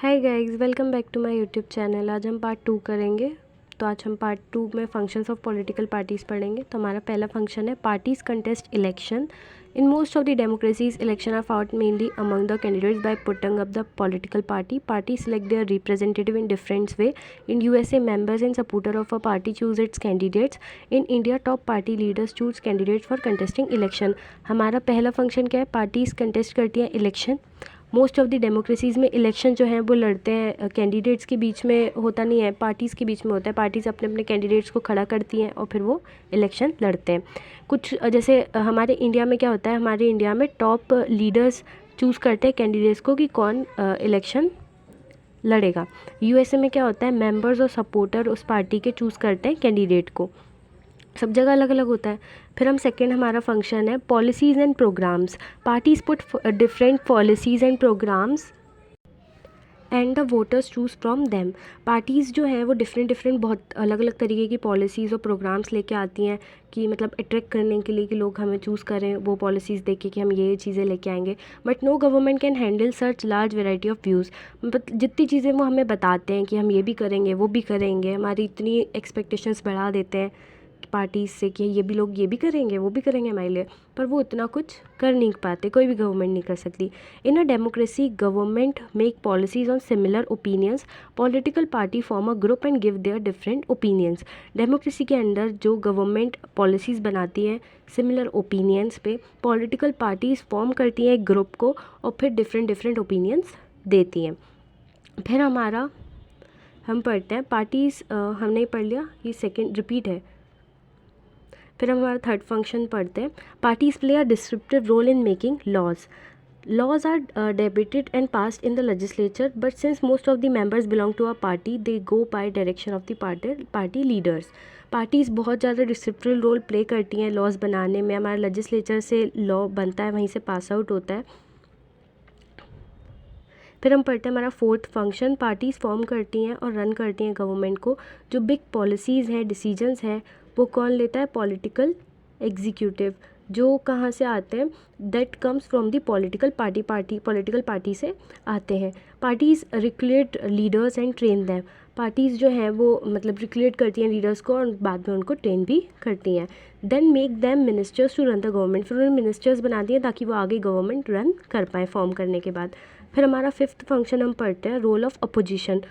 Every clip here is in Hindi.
Hi guys, welcome back to my YouTube channel. आज हम पार्ट 2 करेंगे। तो आज हम पार्ट 2 में फंक्शंस ऑफ पॉलिटिकल पार्टीज़ पढ़ेंगे। तो हमारा पहला फंक्शन है parties contest election. In most of the democracies election are fought mainly among the candidates by putting up the political party select their representative in different way. In USA members and supporter of a party choose its candidates. In India top party leaders choose candidates for contesting election. हमारा पहला फंक्शन क्या है? पार्टीज कंटेस्ट करती हैं election. Most of the democracies में इलेक्शन जो है वो लड़ते हैं, कैंडिडेट्स के बीच में होता नहीं है, पार्टीज़ के बीच में होता है। पार्टीज़ अपने अपने कैंडिडेट्स को खड़ा करती हैं और फिर वो इलेक्शन लड़ते हैं। कुछ जैसे हमारे इंडिया में क्या होता है, हमारे इंडिया में टॉप लीडर्स चूज़ करते हैं कैंडिडेट्स को कि कौन इलेक्शन लड़ेगा। यूएसए में क्या होता है, मेंबर्स और सपोर्टर उस पार्टी के चूज़ करते हैं कैंडिडेट को। सब जगह अलग अलग होता है। फिर हम सेकेंड हमारा फंक्शन है policies and programmes. Parties put different policies and programmes and the voters choose from them. Parties जो है वो डिफरेंट बहुत अलग अलग तरीके की पॉलिसीज़ और प्रोग्राम्स लेके आती हैं कि मतलब अट्रैक्ट करने के लिए कि लोग हमें चूज़ करें वो पॉलिसीज़ देख के कि हम ये चीज़ें लेके आएंगे। But no government can handle such large variety of views. जितनी चीज़ें वो हमें बताते हैं कि हम ये भी करेंगे वो भी करेंगे, हमारी इतनी एक्सपेक्टेशंस बढ़ा देते हैं पार्टीज़ से कि ये भी लोग ये भी करेंगे वो भी करेंगे हमारे लिए, पर वो इतना कुछ कर नहीं पाते, कोई भी गवर्नमेंट नहीं कर सकती। In a democracy government make policies on similar opinions. Political party form a group and give their different opinions. Democracy के अंदर जो गवर्नमेंट पॉलिसीज़ बनाती है सिमिलर ओपिनियंस पे, पॉलिटिकल पार्टीज़ फॉर्म करती हैं एक ग्रुप को और फिर डिफरेंट ओपिनियंस देती हैं। फिर हमारा हम पढ़ते हैं पार्टीज़, हमने पढ़ लिया, ये सेकेंड रिपीट है। फिर हम हमारा थर्ड फंक्शन पढ़ते हैं parties play a descriptive role in making laws. Laws are debated and passed in the legislature, but since most of the members belong to a party, they go by direction of the party leaders. Parties बहुत ज़्यादा डिस्क्रिप्टिव रोल प्ले करती हैं लॉज बनाने में। हमारा लेजिस्लेचर से लॉ बनता है, वहीं से पास आउट होता है। फिर हम पढ़ते हैं हमारा फोर्थ फंक्शन पार्टीज़ फॉर्म करती हैं और रन करती हैं गवर्नमेंट को। जो बिग पॉलिसीज़ हैं, डिसीजंस हैं, वो कौन लेता है? Political executive. जो कहाँ से आते हैं? That comes from the political political party से आते हैं। Parties recruit leaders and train them. Parties जो हैं वो मतलब रिक्रूट करती हैं लीडर्स को और बाद में उनको ट्रेन भी करती हैं। Then make them ministers to run the government. फिर उन्हें मिनिस्टर्स बनाती हैं ताकि वो आगे गवर्नमेंट रन कर पाएँ फॉर्म करने के बाद। फिर हमारा फिफ्थ फंक्शन हम पढ़ते हैं role of opposition.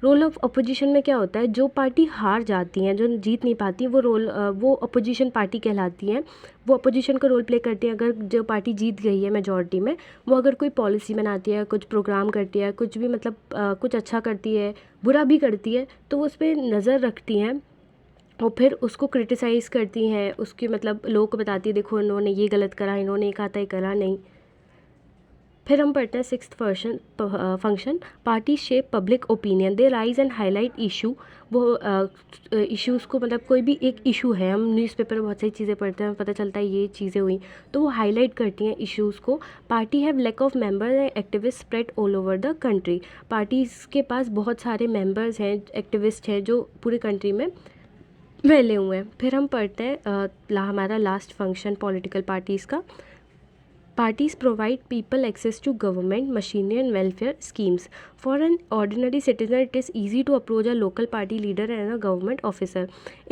Role of opposition में क्या होता है? जो पार्टी हार जाती हैं, जो जीत नहीं पाती, वो अपोजिशन पार्टी कहलाती हैं। वो अपोजिशन का रोल प्ले करती हैं। अगर जो पार्टी जीत गई है मेजॉरिटी में, वो अगर कोई पॉलिसी बनाती है, कुछ प्रोग्राम करती है, कुछ भी मतलब कुछ अच्छा करती है, बुरा भी करती है, तो वो उस पर नज़र रखती हैं और फिर उसको क्रिटिसाइज़ करती हैं। उसकी मतलब लोगों को बताती है देखो इन्होंने ये गलत करा, इन्होंने ये कहा था ये करा नहीं। फिर हम पढ़ते हैं sixth function party shape public opinion. They rise and highlight issue. वो इश्यूज़ को मतलब कोई भी एक इशू है, हम न्यूज़पेपर में बहुत सारी चीज़ें पढ़ते हैं, पता चलता है ये चीज़ें हुई, तो वो हाईलाइट करती हैं इश्यूज़ को। Party have lakh of members and activist spread all over the country. Parties के पास बहुत सारे मेंबर्स हैं, एक्टिविस्ट हैं जो पूरे कंट्री में फैले हुए हैं। फिर हम पढ़ते हैं हमारा लास्ट फंक्शन पॉलिटिकल पार्टीज़ का। Parties provide people access to government, machinery and welfare schemes. For an ordinary citizen, it is easy to approach a local party leader and a government officer.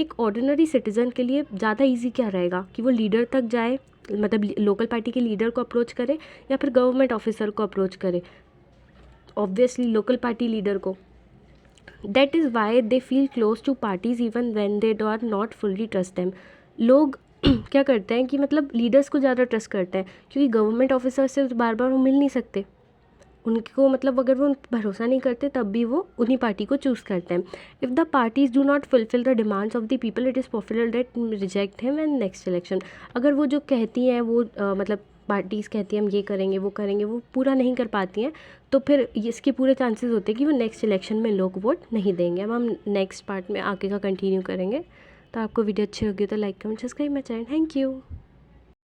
एक ordinary citizen के लिए ज़्यादा easy क्या रहेगा कि वो लीडर तक जाए, मतलब लोकल पार्टी के लीडर को अप्रोच करे या फिर गवर्नमेंट ऑफिसर को अप्रोच करे? ऑब्वियसली लोकल पार्टी लीडर को। That is why they feel close to parties even when they do are not fully trust them. लोग क्या करते हैं कि मतलब लीडर्स को ज़्यादा ट्रस्ट करते हैं क्योंकि गवर्नमेंट ऑफिसर से बार बार वो मिल नहीं सकते। उनको मतलब अगर वो भरोसा नहीं करते तब भी वो उन्हीं पार्टी को चूज़ करते हैं। If the parties do not fulfil the demands of the people, it is popular that reject him and next election. अगर वो जो कहती हैं वो मतलब पार्टीज़ कहती हैं हम ये करेंगे वो पूरा नहीं कर पाती हैं, तो फिर इसके पूरे चांसेस होते हैं कि वो नेक्स्ट इलेक्शन में लोग वोट नहीं देंगे। अब हम नेक्स्ट पार्ट में आगे का कंटिन्यू करेंगे। तो आपको वीडियो अच्छी लगी तो like comment subscribe my channel. Thank you.